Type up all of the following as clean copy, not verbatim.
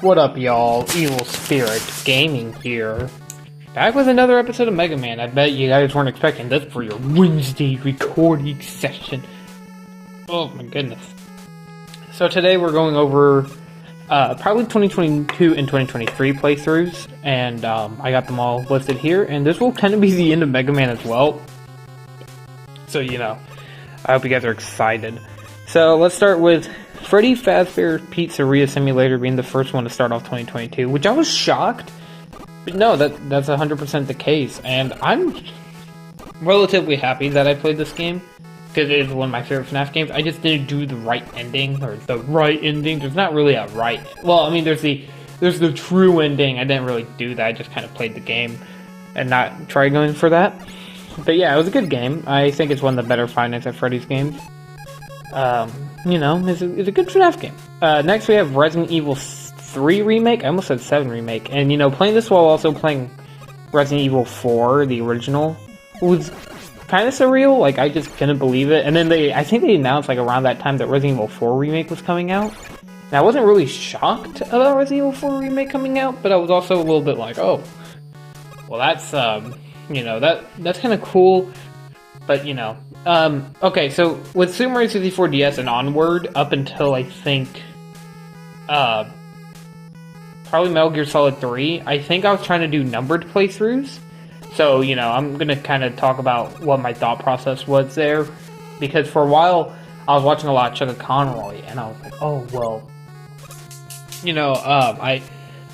What up, y'all? Evil Spirit Gaming here. Back with another episode of Mega Man. I bet you guys weren't expecting this for your Wednesday recording session. Oh my goodness. So today we're going over probably 2022 and 2023 playthroughs, and I got them all listed here, and this will kind of be the end of Mega Man as well. So, you know, I hope you guys are excited. So let's start with Freddy Fazbear's Pizzeria Simulator being the first one to start off 2022, which I was shocked, but no, that's 100% the case, and I'm relatively happy that I played this game, because it is one of my favorite FNAF games. I just didn't do the right ending, or the right ending. There's not really a right, well, I mean, there's the true ending. I didn't really do that. I just kind of played the game and not try going for that. But yeah, it was a good game. I think it's one of the better Five Nights at Freddy's games. You know, it's a good FNAF game. Next we have Resident Evil 3 Remake. I almost said 7 Remake. And, you know, playing this while also playing Resident Evil 4, the original, was kind of surreal. Like, I just couldn't believe it. And then I think they announced, like, around that time that Resident Evil 4 Remake was coming out. And I wasn't really shocked about Resident Evil 4 Remake coming out, but I was also a little bit like, oh, well, that's, you know, that's kind of cool. But, you know, okay, so with Super Mario 64 DS and onward, up until, I think, probably Metal Gear Solid 3, I think I was trying to do numbered playthroughs. So, you know, I'm gonna kind of talk about what my thought process was there. Because for a while, I was watching a lot of Chugga Conroy, and I was like, oh, well, you know, I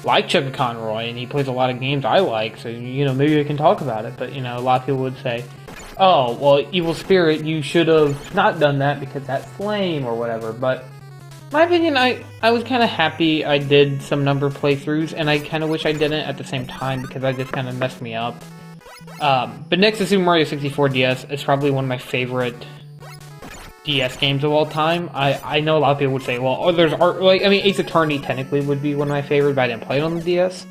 like Chugga Conroy, and he plays a lot of games I like, so, you know, maybe I can talk about it. But, you know, a lot of people would say, oh, well, Evil Spirit, you should have not done that because that's lame or whatever. But in my opinion, I was kind of happy I did some number playthroughs, and I kind of wish I didn't at the same time because I just kind of messed me up. But next to Super Mario 64 DS, it's probably one of my favorite DS games of all time. I know a lot of people would say, well, oh, there's art, like, I mean, Ace Attorney technically would be one of my favorite, but I didn't play it on the DS.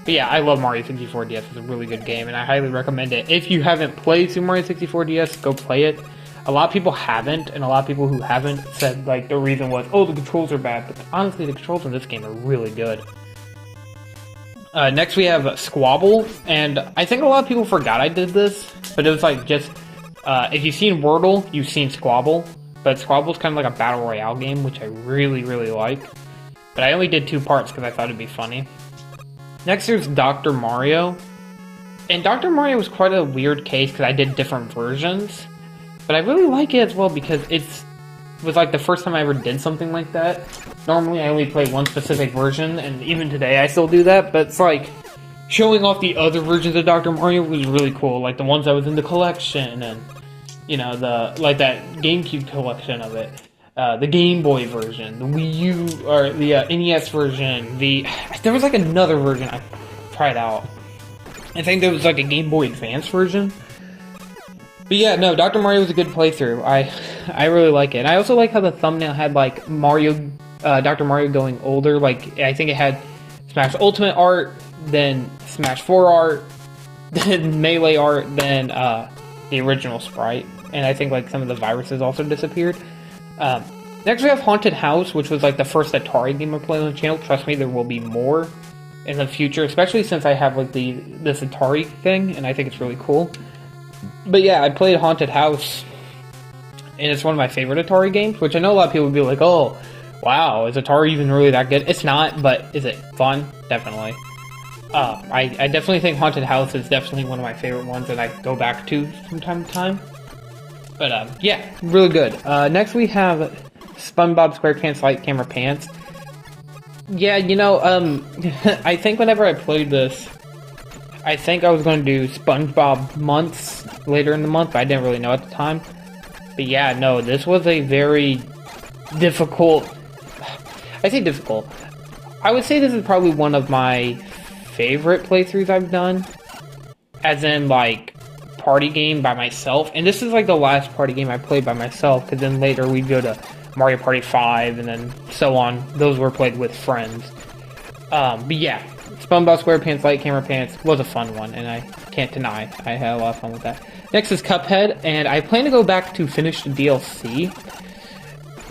But yeah, I love Mario 64 DS. It's a really good game, and I highly recommend it. If you haven't played Super Mario 64 DS, go play it. A lot of people haven't, and a lot of people who haven't said, like, the reason was, oh, the controls are bad. But honestly, the controls in this game are really good. Next we have Squabble, and I think a lot of people forgot I did this, but it was like just, if you've seen Wordle, you've seen Squabble, but Squabble's kind of like a battle royale game, which I really, really like. But I only did 2 parts because I thought it'd be funny. Next there's Dr. Mario, and Dr. Mario was quite a weird case because I did different versions, but I really like it as well because it was like the first time I ever did something like that. Normally I only play one specific version, and even today I still do that, but it's like showing off the other versions of Dr. Mario was really cool, like the ones that was in the collection, and you know, like that GameCube collection of it. The Game Boy version, the Wii U, or the NES version, there was like another version I tried out. I think there was like a Game Boy Advance version. But yeah, no, Dr. Mario was a good playthrough. I really like it. And I also like how the thumbnail had like Dr. Mario going older. Like, I think it had Smash Ultimate art, then Smash 4 art, then Melee art, then the original sprite. And I think like some of the viruses also disappeared. Next we have Haunted House, which was like the first Atari game I played on the channel. Trust me, there will be more in the future, especially since I have like this Atari thing, and I think it's really cool. But yeah, I played Haunted House, and it's one of my favorite Atari games, which I know a lot of people would be like, oh, wow, is Atari even really that good? It's not, but is it fun? Definitely. I definitely think Haunted House is definitely one of my favorite ones that I go back to from time to time. But, yeah, really good. Next we have SpongeBob SquarePants Light Camera Pants. Yeah, you know, I think whenever I played this, I think I was going to do SpongeBob months later in the month, but I didn't really know at the time. But yeah, no, this was a very difficult, I say difficult, I would say this is probably one of my favorite playthroughs I've done, as in, like, party game by myself, and this is like the last party game I played by myself, because then later we'd go to Mario Party 5, and then so on. Those were played with friends. But yeah, SpongeBob SquarePants Light Camera Pants was a fun one, and I can't deny I had a lot of fun with that. Next is Cuphead, and I plan to go back to finish the DLC.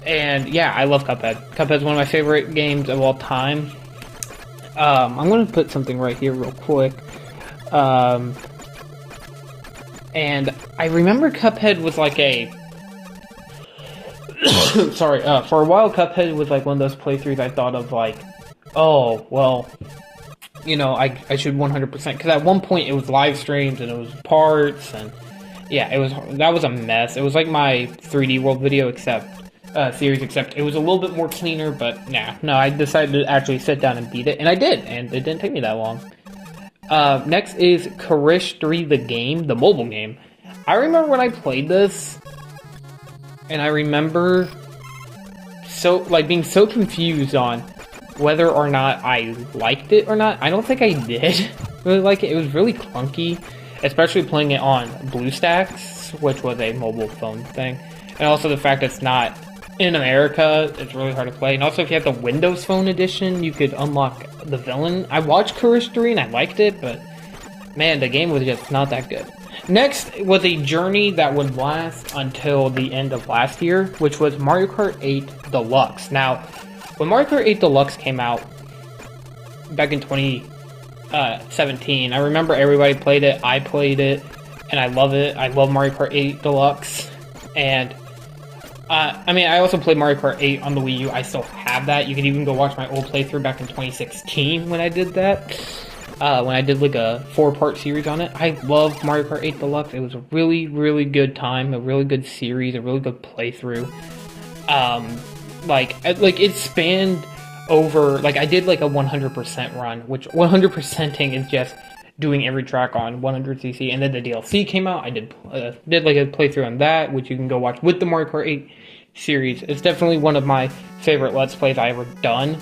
And yeah, I love Cuphead. Cuphead's one of my favorite games of all time. I'm gonna put something right here real quick. And I remember Cuphead was like a... Sorry, for a while Cuphead was like one of those playthroughs I thought of like, oh, well, you know, I should 100%, because at one point it was live streams and it was parts, and yeah, that was a mess. It was like my 3D World video series, except it was a little bit more cleaner, but no, I decided to actually sit down and beat it, and I did, and it didn't take me that long. Next is Karish 3 the game, the mobile game. I remember when I played this, and I remember being so confused on whether or not I liked it or not. I don't think I did really like it. It was really clunky, especially playing it on BlueStacks, which was a mobile phone thing. And also the fact that it's not in America, it's really hard to play. And also if you have the Windows Phone edition, you could unlock the villain. I watched Karish 3 and I liked it, but man, the game was just not that good. Next was a journey that would last until the end of last year, which was Mario Kart 8 Deluxe. Now, when Mario Kart 8 Deluxe came out back in 2017, I remember everybody played it, I played it, and I love it. I love Mario Kart 8 Deluxe. And, I also played Mario Kart 8 on the Wii U. I still have that. You can even go watch my old playthrough back in 2016 when I did that. When I did like a 4-part series on it. I love Mario Kart 8 Deluxe. It was a really, really good time, a really good series, a really good playthrough. It spanned over, like, I did like a 100% run, which 100%ing is just doing every track on 100cc, and then the DLC came out. I did like a playthrough on that, which you can go watch with the Mario Kart 8 series. It's definitely one of my favorite Let's Plays I ever done.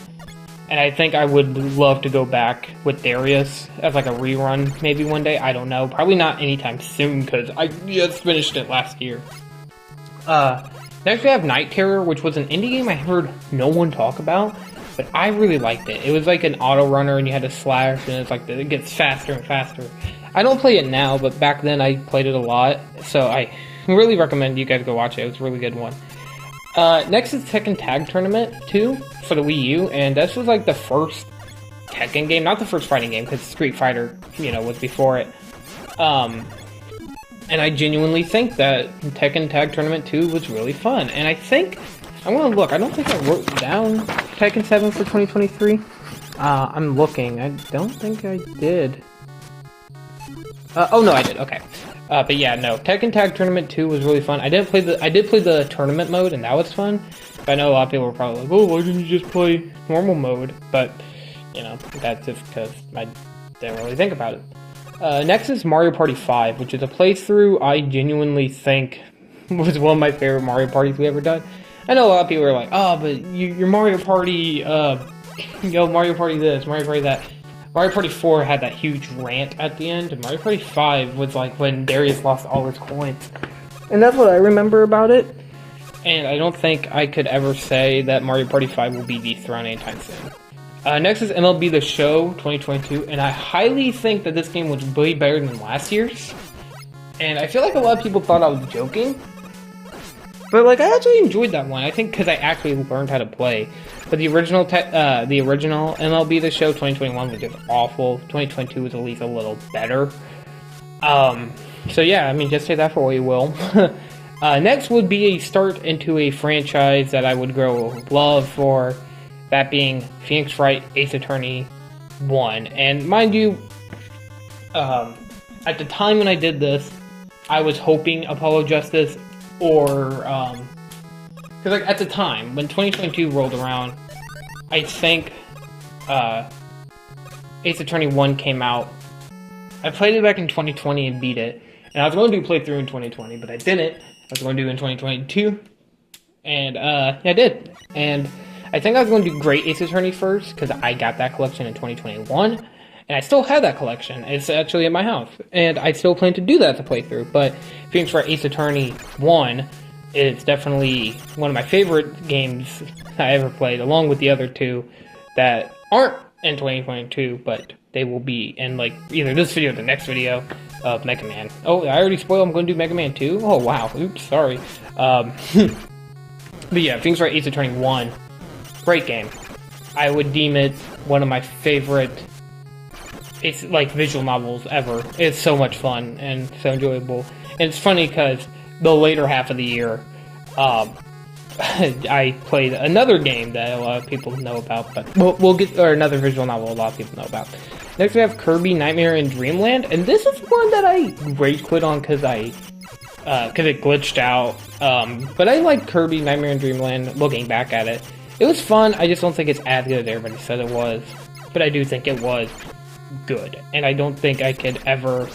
And I think I would love to go back with Darius as like a rerun maybe one day. I don't know. Probably not anytime soon because I just finished it last year. Next we have Night Terror, which was an indie game I heard no one talk about, but I really liked it. It was like an auto runner and you had to slash and it's like it gets faster and faster. I don't play it now, but back then I played it a lot. So I really recommend you guys go watch it. It was a really good one. Next is Tekken Tag Tournament 2 for the Wii U, and this was like the first Tekken game, not the first fighting game, because Street Fighter, was before it. And I genuinely think that Tekken Tag Tournament 2 was really fun, and I think, I'm gonna look, I don't think I wrote down Tekken 7 for 2023. I'm looking, I don't think I did. Oh no, I did, okay. But yeah, no, Tekken Tag Tournament 2 was really fun. I did play the tournament mode, and that was fun. But I know a lot of people were probably like, oh, why didn't you just play normal mode? But, that's just because I didn't really think about it. Next is Mario Party 5, which is a playthrough I genuinely think was one of my favorite Mario Parties we ever done. I know a lot of people are like, oh, but your Mario Party, Mario Party this, Mario Party that. Mario Party 4 had that huge rant at the end, and Mario Party 5 was like when Darius lost all his coins. And that's what I remember about it. And I don't think I could ever say that Mario Party 5 will be dethroned anytime soon. Next is MLB The Show 2022, and I highly think that this game was way better than last year's. And I feel like a lot of people thought I was joking. But like, I actually enjoyed that one. I think because I actually learned how to play. But the original MLB The Show 2021 was just awful. 2022 was at least a little better. So yeah, just say that for what you will. Next would be a start into a franchise that I would grow love for. That being Phoenix Wright Ace Attorney 1. And mind you, at the time when I did this, I was hoping Apollo Justice or, because like at the time, when 2022 rolled around, I think Ace Attorney 1 came out. I played it back in 2020 and beat it. And I was going to do a playthrough in 2020, but I didn't. I was going to do it in 2022. And, yeah, I did. And I think I was going to do Great Ace Attorney first, because I got that collection in 2021. And I still have that collection. It's actually at my house. And I still plan to do that as a playthrough. But Phoenix Wright Ace Attorney 1 is definitely one of my favorite games I ever played, along with the other two that aren't in 2022, but they will be in like either this video or the next video of Mega Man. Oh, I already spoiled I'm going to do Mega Man 2? Oh, wow. Oops, sorry. But yeah, Phoenix Wright Ace Attorney 1. Great game. I would deem it one of my favorite, it's like visual novels ever. It's so much fun and so enjoyable. And it's funny because the later half of the year, I played another game that a lot of people know about, but we'll get, or another visual novel a lot of people know about. Next we have Kirby Nightmare in Dreamland, and this is one that I rage quit on because it glitched out. But I like Kirby Nightmare in Dreamland. Looking back at it, it was fun. I just don't think it's as good as everybody said it was, but I do think it was good, and I don't think I could ever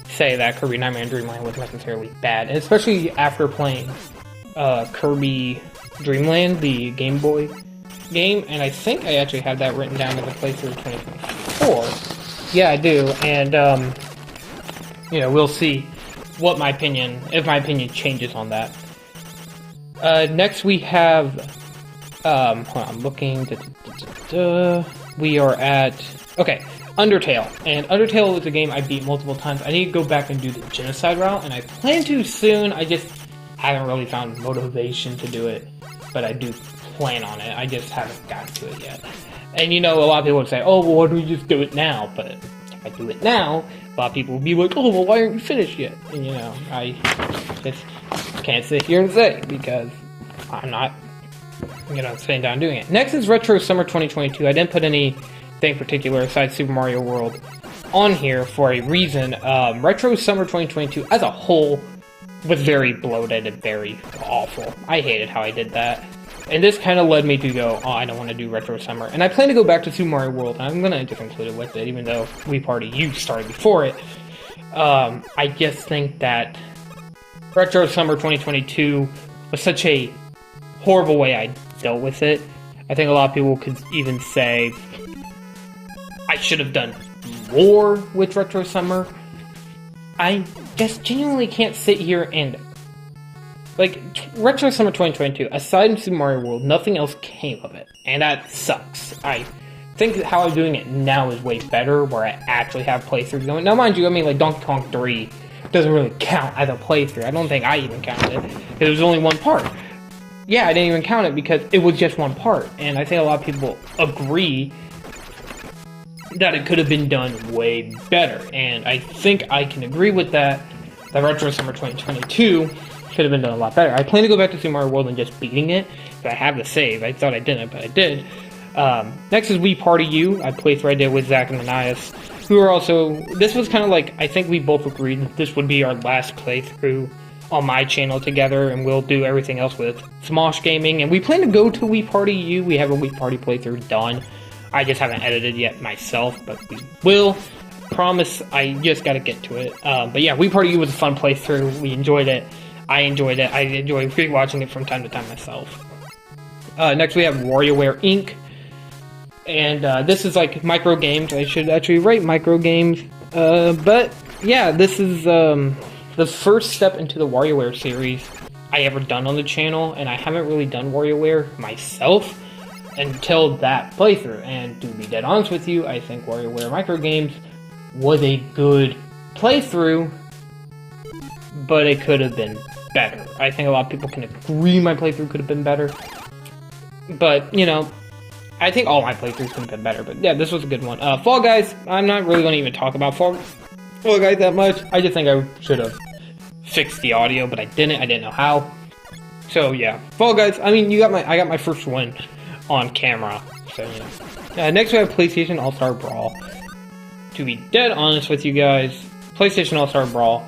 say that Kirby Nightmare in Dreamland was necessarily bad, and especially after playing Kirby Dreamland, the Game Boy game, and I think I actually have that written down as a playthrough 2024. Yeah, I do, and we'll see what my opinion, if my opinion changes on that. Next we have, hold on, I'm looking, we are at, okay, Undertale, and Undertale is a game I beat multiple times. I need to go back and do the Genocide route, and I plan to soon. I just haven't really found motivation to do it, but I do plan on it. I just haven't gotten to it yet. And a lot of people would say, oh, well, why don't we just do it now? But if I do it now, a lot of people will be like, oh, well, why aren't you finished yet? And, I just can't sit here and say, because I'm not, sitting down doing it. Next is Retro Summer 2022. I didn't put anything particular aside Super Mario World on here for a reason. Retro Summer 2022 as a whole was very bloated and very awful. I hated how I did that. And this kind of led me to go, oh, I don't want to do Retro Summer. And I plan to go back to Super Mario World, and I'm going to just include it with it, even though Wii Party U started before it. I just think that Retro Summer 2022 was such a horrible way I dealt with it. I think a lot of people could even say I should have done more with Retro Summer. I just genuinely can't sit here and, Retro Summer 2022, aside from Super Mario World, nothing else came of it, and that sucks. I think that how I'm doing it now is way better, where I actually have playthroughs going. Now, mind you, Donkey Kong 3 doesn't really count as a playthrough. I don't think I even counted it. It was only one part. Yeah, I didn't even count it because it was just one part, and I think a lot of people agree that it could have been done way better, and I think I can agree with that. The Retro Summer 2022 could have been done a lot better. I plan to go back to Super Mario World and just beating it, but I have the save. I thought I didn't, but I did. Next is Wii Party U. I playthrough I did with Zach and Ananias, who are also, this was kind of I think we both agreed that this would be our last playthrough on my channel together, and we'll do everything else with Smosh Gaming, and we plan to go to Wii Party U. We have a Wii Party playthrough done. I just haven't edited yet myself, but we will. Promise, I just gotta get to it. But yeah, Wii Party U was a fun playthrough. We enjoyed it. I enjoyed it. I enjoy rewatching it from time to time myself. Next we have WarioWare Inc. And this is micro games. I should actually write micro games. But yeah, this is the first step into the WarioWare series I ever done on the channel, and I haven't really done WarioWare myself until that playthrough. And to be dead honest with you, I think WarioWare micro games was a good playthrough, but it could have been better. I think a lot of people can agree my playthrough could have been better, but I think all my playthroughs could have been better. But yeah, this was a good one. Fall Guys, I'm not really going to even talk about Fall Guys that much. I just think I should have fixed the audio, but I didn't know how. So yeah, Fall Guys, I got my first one on camera, so next we have PlayStation All-Star Brawl. To be dead honest with you guys, PlayStation All-Star Brawl,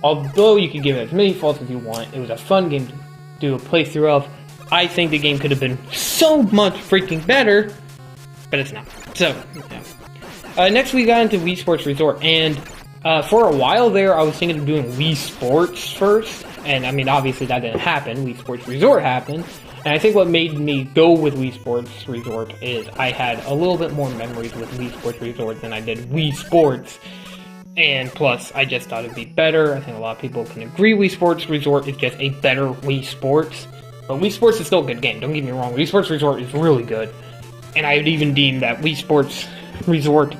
although you can give it as many faults as you want, it was a fun game to do a playthrough of. I think the game could have been so much freaking better, but it's not. So, yeah. Next we got into Wii Sports Resort, and for a while there, I was thinking of doing Wii Sports first, and obviously that didn't happen. Wii Sports Resort happened, and I think what made me go with Wii Sports Resort is I had a little bit more memories with Wii Sports Resort than I did Wii Sports, and plus, I just thought it'd be better. I think a lot of people can agree Wii Sports Resort is just a better Wii Sports, but Wii Sports is still a good game, don't get me wrong. Wii Sports Resort is really good, and I would even deem that Wii Sports Resort,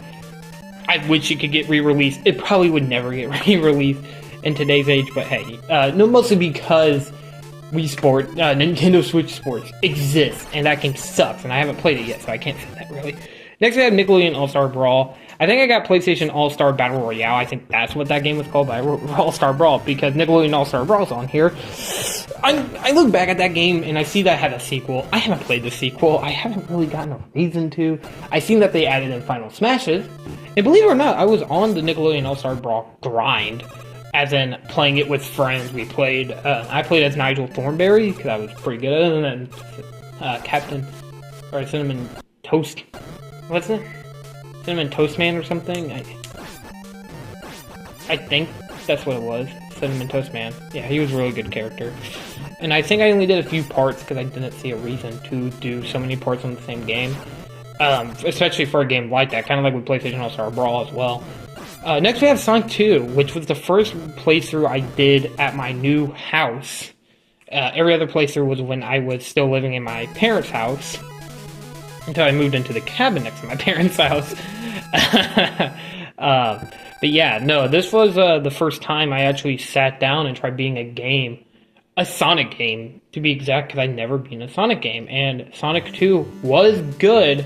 I wish it could get re-released. It probably would never get re-released in today's age, but hey, no, mostly because Wii Sport, Nintendo Switch Sports exists, and that game sucks, and I haven't played it yet, so I can't say that really. Next we have Nickelodeon All-Star Brawl. I think I got PlayStation All-Star Battle Royale. I think that's what that game was called, All-Star Brawl, because Nickelodeon All-Star Brawl's on here. I look back at that game, and I see that it had a sequel. I haven't played the sequel. I haven't really gotten a reason to. I seen that they added in Final Smashes, and believe it or not, I was on the Nickelodeon All-Star Brawl grind, as in playing it with friends. We played, I played as Nigel Thornberry, because I was pretty good at it, and then Cinnamon Toast, what's it? Cinnamon Toast Man or something? I think that's what it was. Cinnamon Toast Man. Yeah, he was a really good character. And I think I only did a few parts because I didn't see a reason to do so many parts on the same game. Especially for a game like that, kind of like with PlayStation All-Star Brawl as well. Next we have Sonic 2, which was the first playthrough I did at my new house. Every other playthrough was when I was still living in my parents' house, until I moved into the cabin next to my parents' house. But yeah, no, this was the first time I actually sat down and tried being a Sonic game, to be exact, because I'd never been a Sonic game, and Sonic 2 was good.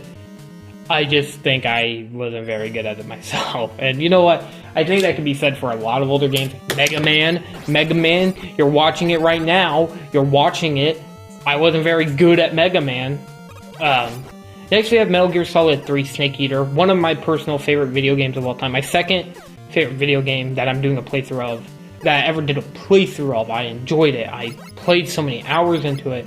I just think I wasn't very good at it myself. And you know what? I think that can be said for a lot of older games. Mega Man, you're watching it right now. You're watching it. I wasn't very good at Mega Man. Next we have Metal Gear Solid 3 Snake Eater, one of my personal favorite video games of all time. My second favorite video game that I'm doing a playthrough of, that I ever did a playthrough of. I enjoyed it. I played so many hours into it.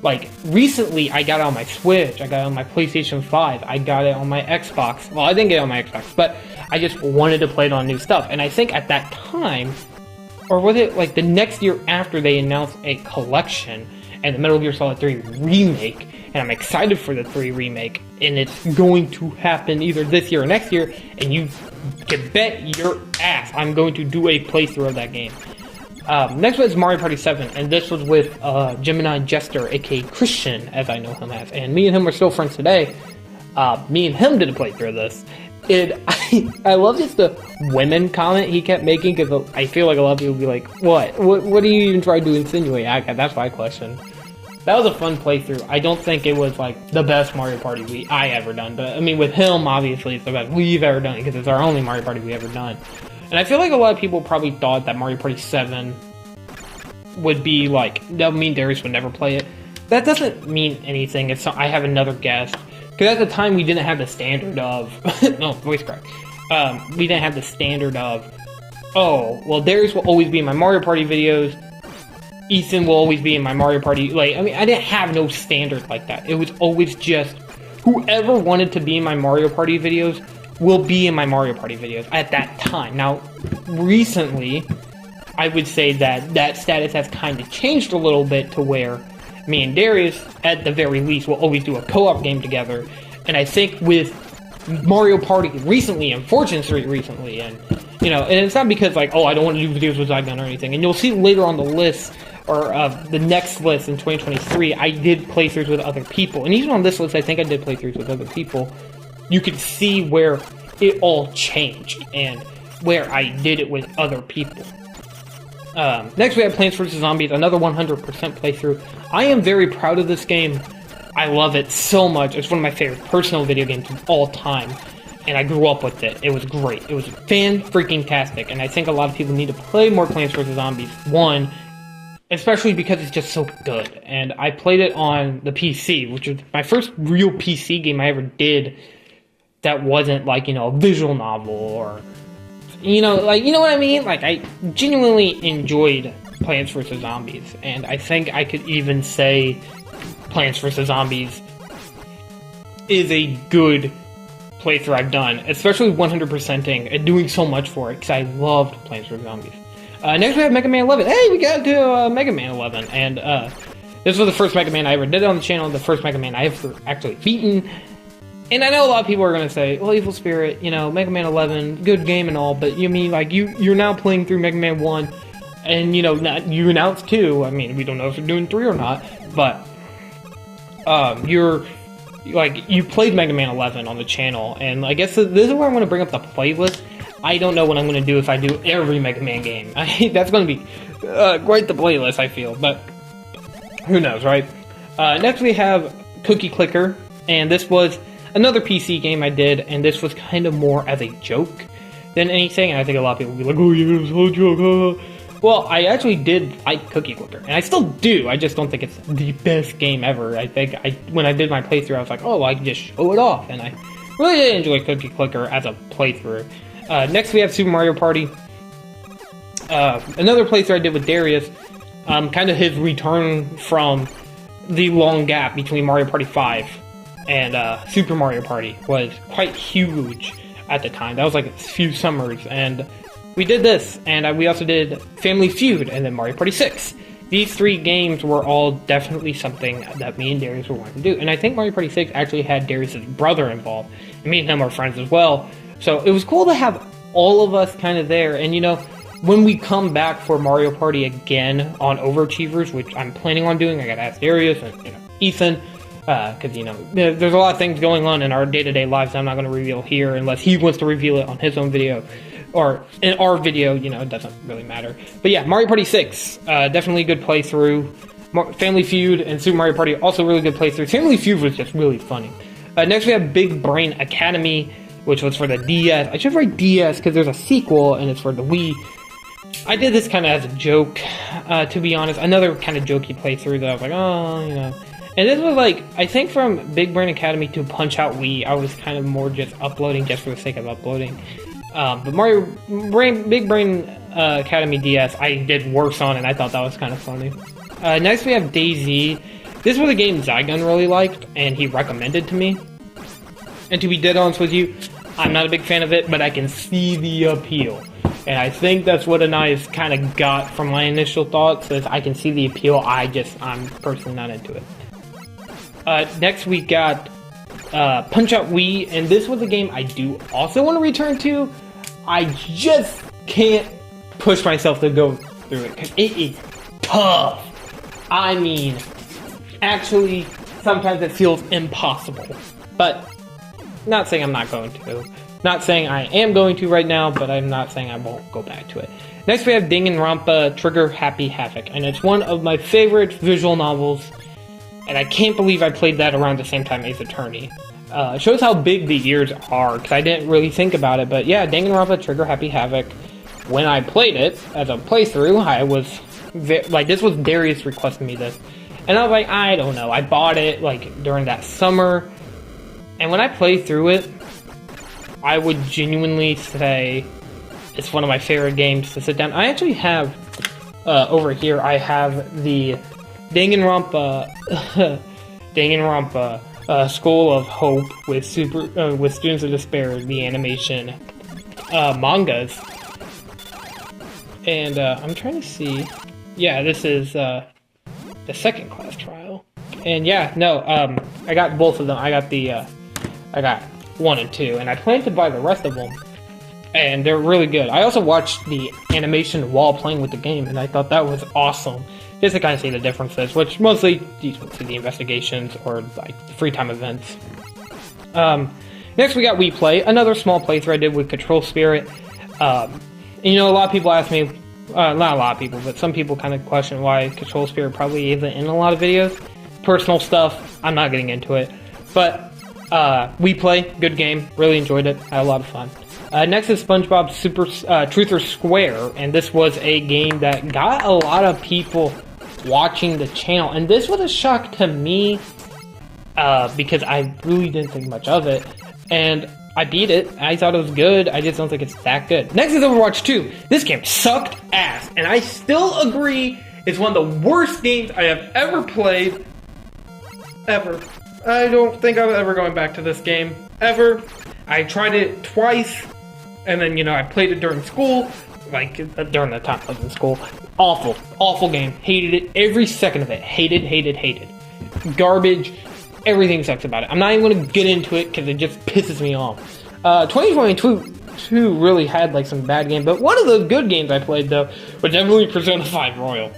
Like, recently I got it on my Switch, I got it on my PlayStation 5, I got it on my Xbox. Well, I didn't get it on my Xbox, but I just wanted to play it on new stuff. And I think at that time, or was it like the next year after, they announced a collection and the Metal Gear Solid 3 remake, and I'm excited for the 3 remake, and it's going to happen either this year or next year, and you can bet your ass I'm going to do a playthrough of that game. Next one is Mario Party 7, and this was with Gemini Jester, aka Christian, as I know him as, and me and him are still friends today. Me and him did a playthrough of this, and I love just the women comment he kept making, because I feel like a lot of people would be like, what do you even try to insinuate? That's my question. That was a fun playthrough. I don't think it was like the best Mario Party I ever done, but I mean with him, obviously it's the best we've ever done, because it's our only Mario Party we've ever done. And I feel like a lot of people probably thought that Mario Party 7 would be like, that would mean Darius would never play it. That doesn't mean anything. I have another guess. Because at the time we didn't have the standard of, no, voice crack. We didn't have the standard of, oh, well Darius will always be in my Mario Party videos, Ethan will always be in my Mario Party, like, I mean, I didn't have no standard like that. It was always just, whoever wanted to be in my Mario Party videos will be in my Mario Party videos at that time. Now, recently, I would say that that status has kind of changed a little bit to where me and Darius, at the very least, will always do a co-op game together. And I think with Mario Party recently and Fortune Street recently, and you know, and it's not because like, oh, I don't want to do videos with Zygon or anything. And you'll see later on the list, or the next list in 2023, I did playthroughs with other people. And even on this list, I think I did playthroughs with other people. You could see where it all changed and where I did it with other people. Next we have Plants vs. Zombies, another 100% playthrough. I am very proud of this game. I love it so much. It's one of my favorite personal video games of all time. And I grew up with it. It was great. It was fan-freaking-tastic. And I think a lot of people need to play more Plants vs. Zombies. One, especially because it's just so good. And I played it on the PC, which was my first real PC game I ever did that wasn't like, you know, a visual novel or, you know, like, you know what I mean? Like, I genuinely enjoyed Plants vs. Zombies. And I think I could even say Plants vs. Zombies is a good playthrough I've done, especially 100%ing and doing so much for it, because I loved Plants vs. Zombies. Next we have Mega Man 11. Hey, we got to Mega Man 11, and this was the first Mega Man I ever did on the channel, the first Mega Man I ever actually beaten. And I know a lot of people are going to say, well, Evil Spirit, you know, Mega Man 11, good game and all, but you mean, like, you're now playing through Mega Man 1, and, you know, you announced 2, I mean, we don't know if you're doing 3 or not, but, you played Mega Man 11 on the channel, and I guess this is where I'm going to bring up the playlist. I don't know what I'm going to do if I do every Mega Man game. That's going to be quite the playlist, I feel, but who knows, right? Next we have Cookie Clicker, and this was another PC game I did, and this was kind of more as a joke than anything, and I think a lot of people will be like, oh yeah, it was a whole joke, Well, I actually did like Cookie Clicker, and I still do. I just don't think it's the best game ever. I think when I did my playthrough, I was like, oh, I can just show it off, and I really did enjoy Cookie Clicker as a playthrough. Next, we have Super Mario Party. Another playthrough I did with Darius, kind of his return from the long gap between Mario Party 5 and Super Mario Party was quite huge at the time. That was like a few summers, and we did this, and we also did Family Feud, and then Mario Party 6. These 3 games were all definitely something that me and Darius were wanting to do, and I think Mario Party 6 actually had Darius' brother involved, and me and him are friends as well, so it was cool to have all of us kind of there, and you know, when we come back for Mario Party again on Overachievers, which I'm planning on doing, I gotta ask Darius and Ethan, because you know, there's a lot of things going on in our day-to-day lives that I'm not going to reveal here unless he wants to reveal it on his own video. Or in our video, you know, it doesn't really matter. But yeah, Mario Party 6, definitely a good playthrough. Family Feud and Super Mario Party, also really good playthrough. Family Feud was just really funny. Next we have Big Brain Academy, which was for the DS. I should write DS because there's a sequel and it's for the Wii. I did this kind of as a joke, to be honest. Another kind of jokey playthrough that I was like, oh, you know. And this was like, I think from Big Brain Academy to Punch Out Wii, I was kind of more just uploading just for the sake of uploading. But Big Brain Academy DS, I did worse on, and I thought that was kind of funny. Next we have DayZ. This was a game Zygon really liked, and he recommended to me. And to be dead honest with you, I'm not a big fan of it, but I can see the appeal. And I think that's what Anais kind of got from my initial thoughts, is I can see the appeal, I'm personally not into it. Next we got Punch Out Wii, and this was a game I do also want to return to. I just can't push myself to go through it, because it is tough. I mean, actually, sometimes it feels impossible. But, not saying I'm not going to. Not saying I am going to right now, but I'm not saying I won't go back to it. Next we have Danganronpa Trigger Happy Havoc, and it's one of my favorite visual novels, and I can't believe I played that around the same time Ace Attorney. It shows how big the years are, because I didn't really think about it, but yeah, Danganronpa Trigger Happy Havoc, when I played it as a playthrough, I was, like, this was Darius requesting me this, and I was like, I don't know, I bought it, like, during that summer, and when I played through it, I would genuinely say it's one of my favorite games to sit down. I actually have, over here, I have the Danganronpa School of Hope with Students of Despair, the animation mangas. And I'm trying to see. Yeah, this is the second class trial. And yeah, no, I got both of them. I got 1 and 2, and I plan to buy the rest of them. And they're really good. I also watched the animation while playing with the game, and I thought that was awesome. Just to kind of see the differences, which mostly you would see the investigations or like free time events. Next we got We Play, another small playthrough I did with Control Spirit. And, you know, a lot of people ask me, not a lot of people, but some people kind of question why Control Spirit probably isn't in a lot of videos. Personal stuff, I'm not getting into it. But We Play, good game, really enjoyed it, had a lot of fun. Next is SpongeBob Super Truth or Square, and this was a game that got a lot of people watching the channel, and this was a shock to me because I really didn't think much of it, and I beat it. I thought it was good. I just don't think it's that good. Next is Overwatch 2. This game sucked ass, and I still agree it's one of the worst games I have ever played. Ever. I don't think I'm ever going back to this game. Ever. I tried it twice, and then, you know, I played it during school, like, during the time I was in school. Awful. Awful game. Hated it. Every second of it. Hated, hated, hated. Garbage. Everything sucks about it. I'm not even going to get into it, because it just pisses me off. 2022 really had, like, some bad games, but one of the good games I played, though, was definitely Persona 5 Royal.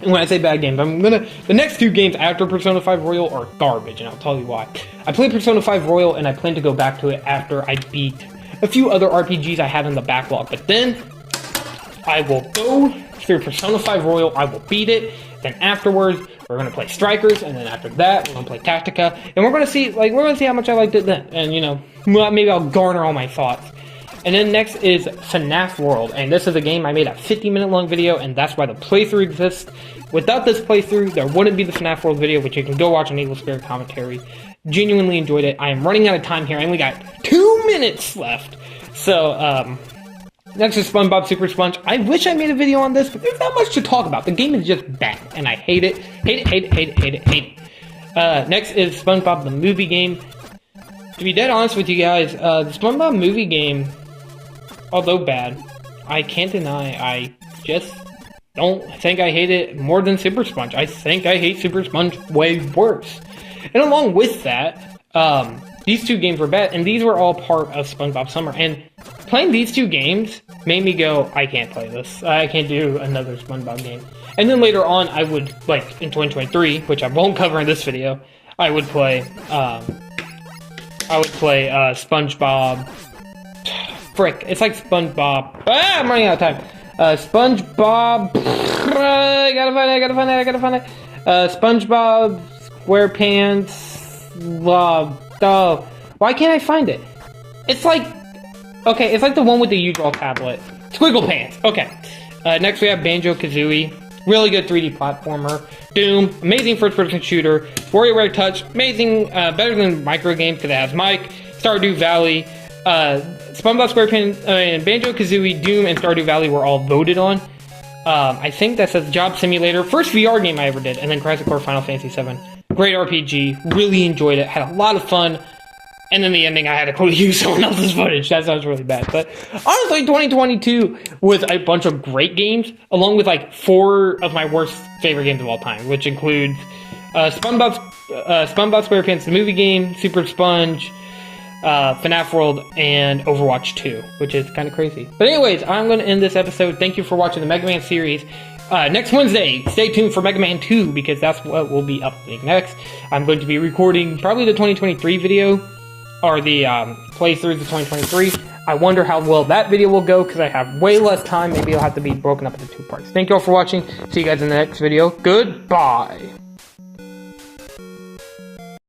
And when I say bad games, the next 2 games after Persona 5 Royal are garbage, and I'll tell you why. I played Persona 5 Royal, and I plan to go back to it after I beat a few other RPGs I have in the backlog, but then I will go through Persona 5 Royal, I will beat it, then afterwards, We're gonna play Strikers, and then after that, we're gonna play Tactica, and we're gonna see how much I liked it then, and you know, maybe I'll garner all my thoughts. And then next is FNAF World, and this is a game I made a 50-minute long video, and that's why the playthrough exists. Without this playthrough, there wouldn't be the FNAF World video, which you can go watch on Evil Spirit Commentary. Genuinely enjoyed it. I am running out of time here. I only got 2 minutes left. So, next is SpongeBob Super Sponge. I wish I made a video on this, but there's not much to talk about. The game is just bad, and I hate it. Hate it. Next is SpongeBob the movie game. To be dead honest with you guys, the SpongeBob movie game, although bad, I can't deny I just don't think I hate it more than Super Sponge. I think I hate Super Sponge way worse. And along with that, these two games were bad, and these were all part of SpongeBob Summer. And playing these two games made me go, I can't play this. I can't do another SpongeBob game. And then later on, I would, like, in 2023, which I won't cover in this video, I would play SpongeBob. Frick, it's like SpongeBob. I'm running out of time. SpongeBob. I gotta find it. SpongeBob SquarePants. Oh, why can't I find it? It's like, okay, it's like the one with the U-Draw tablet. Squiggle Pants. Okay. Next we have Banjo-Kazooie. Really good 3D platformer. Doom, amazing first-person shooter. WarioWare Touch, amazing, better than micro games because it has Mike. Stardew Valley. SpongeBob SquarePants, and Banjo-Kazooie, Doom, and Stardew Valley were all voted on. I think that says Job Simulator. First VR game I ever did, and then Crisis Core Final Fantasy VII. Great RPG. Really enjoyed it. Had a lot of fun. And then the ending, I had to use someone else's footage. That sounds really bad. But honestly, 2022 was a bunch of great games, along with like 4 of my worst favorite games of all time, which includes SpongeBob SquarePants, the movie game, Super Sponge, FNAF World, and Overwatch 2, which is kind of crazy. But anyways, I'm going to end this episode. Thank you for watching the Mega Man series. Next Wednesday, stay tuned for Mega Man 2, because that's what will be uploading next. I'm going to be recording probably the 2023 video, or the playthroughs of 2023. I wonder how well that video will go, because I have way less time. Maybe it'll have to be broken up into 2 parts. Thank you all for watching. See you guys in the next video. Goodbye!